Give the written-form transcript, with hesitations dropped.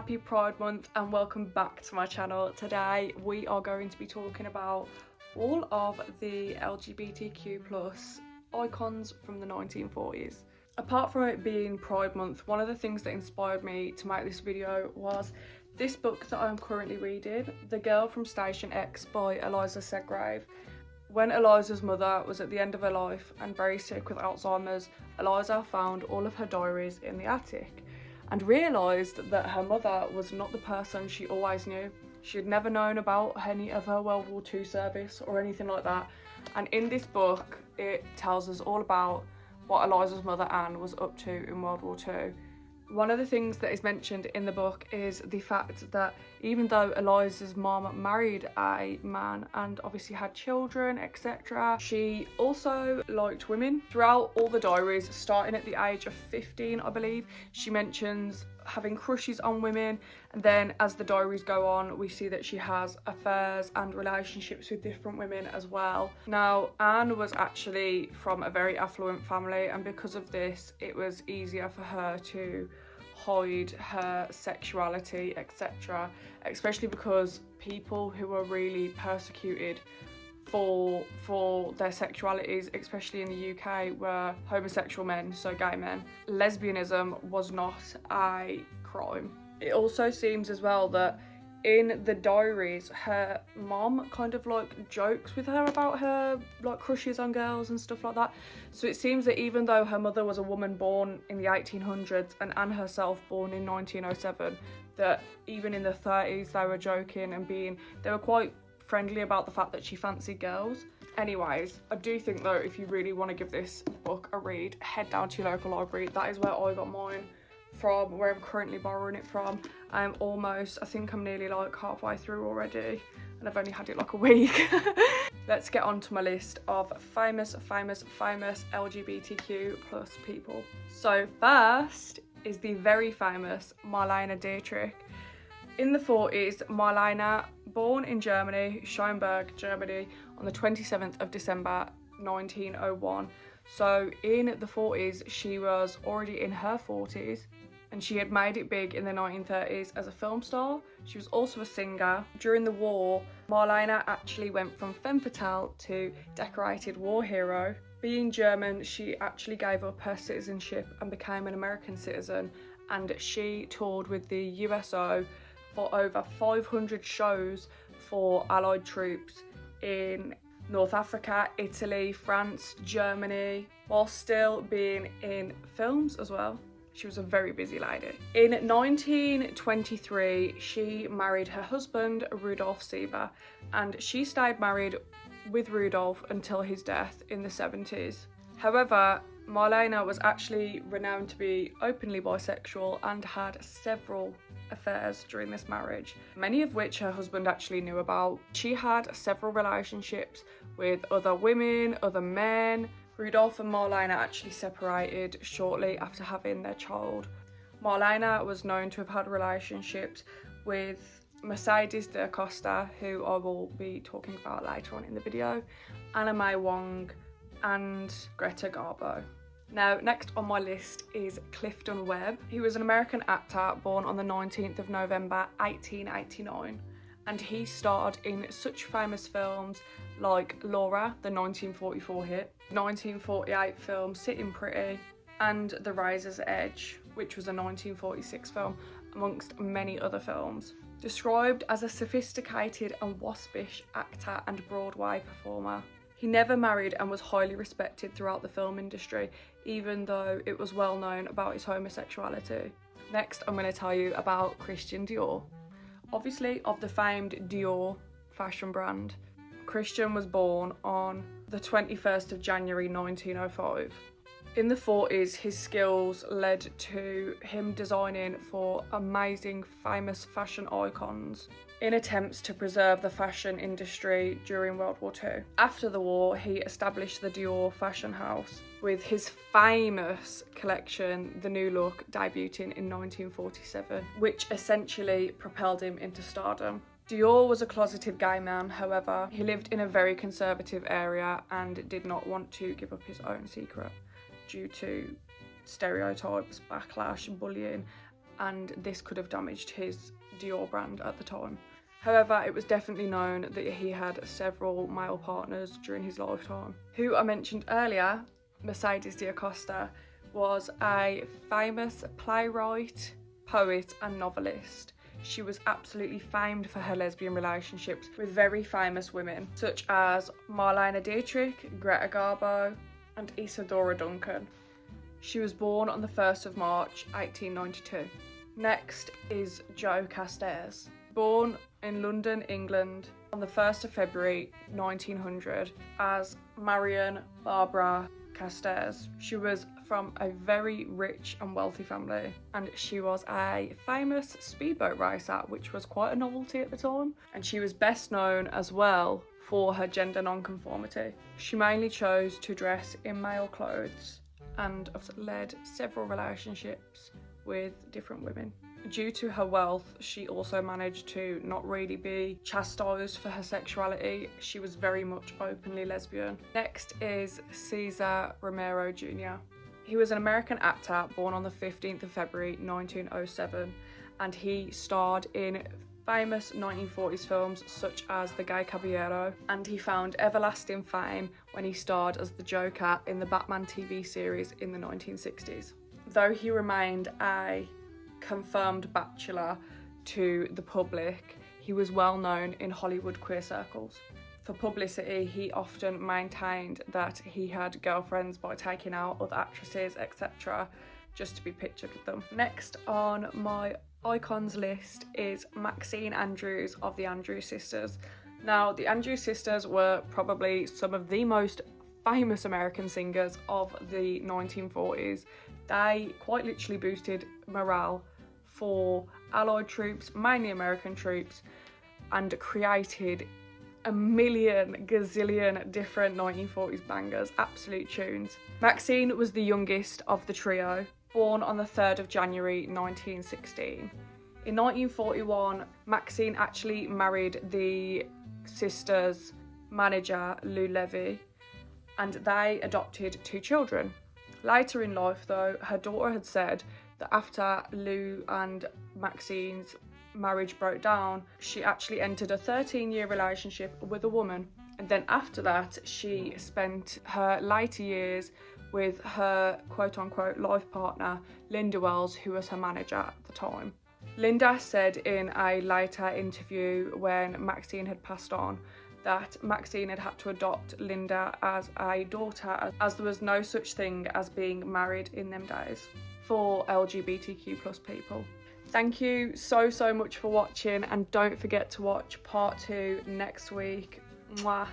Happy Pride Month and welcome back to my channel. Today we are going to be talking about all of the LGBTQ plus icons from the 1940s. Apart from it being Pride Month, one of the things that inspired me to make this video was this book that I'm currently reading, The Girl from Station X by 𝕃𝕚𝕟𝕜 𝕦. When Eliza's mother was at the end of her life and very sick with Alzheimer's, Eliza found all of her diaries in the attic and realised that her mother was not the person she always knew. She had never known about any of her World War II service or anything like that. And in this book, it tells us all about what Eliza's mother Anne was up to in World War II. One of the things that is mentioned in the book is the fact that even though Eliza's mom married a man and obviously had children, etc., she also liked women. Throughout all the diaries, starting at the age of 15, I believe, she mentions having crushes on women, and then as the diaries go on, we see that she has affairs and relationships with different women as well. Now, Anne was actually from a very affluent family, and because of this, it was easier for her to hide her sexuality, etc., especially because people who were really persecuted for their sexualities, especially in the UK, were homosexual men, so gay men. Lesbianism was not a crime. It also seems as well that in the diaries, her mom kind of like jokes with her about her like crushes on girls and stuff like that. So it seems that even though her mother was a woman born in the 1800s and Anne herself born in 1907, that even in the 30s they were joking and they were quite friendly about the fact that she fancied girls. Anyways, I do think though, if you really want to give this book a read, head down to your local library. That is where I got mine from, where I'm currently borrowing it from. I think I'm nearly like halfway through already, and I've only had it like a week. Let's get on to my list of famous LGBTQ plus people. So first is the very famous 𝕃𝕚𝕟𝕜 𝕦. In the 40s, 𝕃𝕚𝕟, born in Germany, Schönberg, Germany, on the 27th of December 1901. So in the 40s, she was already in her 40s, and she had made it big in the 1930s as a film star. She was also a singer. During the war, 𝕃𝕚𝕟 actually went from femme fatale to decorated war hero. Being German, she actually gave up her citizenship and became an American citizen, and she toured with the USO for over 500 shows for Allied troops in North Africa, Italy, France, Germany, while still being in films as well. She was a very busy lady. In 1923, she married her husband, Rudolf Sieber, and she stayed married with Rudolf until his death in the 70s. However, 𝕃𝕚𝕟 was actually renowned to be openly bisexual and had several affairs during this marriage, many of which her husband actually knew about. She had several relationships with other women, other men. Rudolf and 𝕃𝕚𝕟 actually separated shortly after having their child. 𝕃𝕚𝕟 was known to have had relationships with Mercedes da Costa, who I will be talking about later on in the video, Anna May Wong, and Greta Garbo. Now, next on my list is Clifton Webb. He was an American actor born on the 19th of November 1889, and he starred in such famous films like Laura, the 1944 hit, 1948 film Sitting Pretty, and The Razor's Edge, which was a 1946 film, amongst many other films. Described as a sophisticated and waspish actor and Broadway performer, he never married and was highly respected throughout the film industry, even though it was well known about his homosexuality. Next, I'm going to tell you about Christian Dior. Obviously, of the famed Dior fashion brand, Christian was born on the 21st of January 1905. In the 40s, his skills led to him designing for amazing, famous fashion icons in attempts to preserve the fashion industry during World War II. After the war, he established the Dior fashion house, with his famous collection, The New Look, debuting in 1947, which essentially propelled him into stardom. Dior was a closeted gay man, however. He lived in a very conservative area and did not want to give up his own secret due to stereotypes, backlash, bullying, and this could have damaged his Dior brand at the time. However, it was definitely known that he had several male partners during his lifetime. Who I mentioned earlier, Mercedes 𝕃𝕚𝕟, was a famous playwright, poet and novelist. She was absolutely famed for her lesbian relationships with very famous women such as 𝕃𝕚𝕟𝕜𝕤, 𝕃𝕚𝕟𝕜𝕤, and Isadora Duncan. She was born on the 1st of March 1892. Next is Jo Casteres. Born in London, England on the 1st of February 1900 as Marion Barbara Casteres. She was from a very rich and wealthy family, and she was a famous speedboat racer, which was quite a novelty at the time, and she was best known as well for her gender non-conformity. She mainly chose to dress in male clothes and led several relationships with different women. Due to her wealth, she also managed to not really be chastised for her sexuality. She was very much openly lesbian. Next is Cesar Romero Jr. He was an American actor born on the 15th of February 1907, and he starred in famous 1940s films such as The Gay Caballero, and he found everlasting fame when he starred as the Joker in the Batman TV series in the 1960s. Though he remained a confirmed bachelor to the public, he was well known in Hollywood queer circles. For publicity, he often maintained that he had girlfriends by taking out other actresses, etc., just to be pictured with them. Next on my icons list is Maxine Andrews of the Andrews Sisters. Now, the Andrews Sisters were probably some of the most famous American singers of the 1940s. They quite literally boosted morale for Allied troops, mainly American troops, and created a million gazillion different 1940s bangers, absolute tunes. Maxine was the youngest of the trio, born on the 3rd of January 1916. In 1941, Maxine actually married the sisters' manager, Lou Levy, and they adopted 2 children. Later in life, though, her daughter had said that after Lou and Maxine's marriage broke down, she actually entered a 13-year relationship with a woman. And then after that, she spent her later years with her quote-unquote life partner, Linda Wells, who was her manager at the time. Linda said in a later interview when Maxine had passed on that Maxine had to adopt Linda as a daughter, as there was no such thing as being married in them days for LGBTQ plus people. Thank you so much for watching, and don't forget to watch part 2 next week. Mwah.